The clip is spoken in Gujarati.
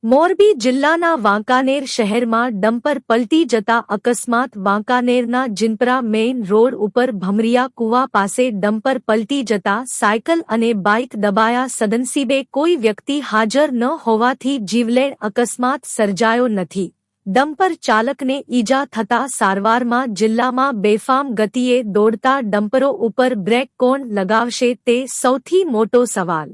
મોરબી જિલ્લાના વાંકાનેર શહેરમાં ડમ્પર પલટી જતા અકસ્માત વાંકાનેરના જિનપરા મેઇન રોડ ઉપર ભમરિયા કુવા પાસે ડમ્પર પલટી જતા સાયકલ અને બાઇક દબાયા. સદનસીબે કોઈ વ્યક્તિ હાજર ન હોવાથી જીવલેણ અકસ્માત સર્જાયો નથી. ડમ્પર ચાલકને ઈજા થતા સારવારમાં. જિલ્લામાં બેફામ ગતિએ દોડતા ડમ્પરો ઉપર બ્રેક કોણ લગાવશે તે સૌથી મોટો સવાલ.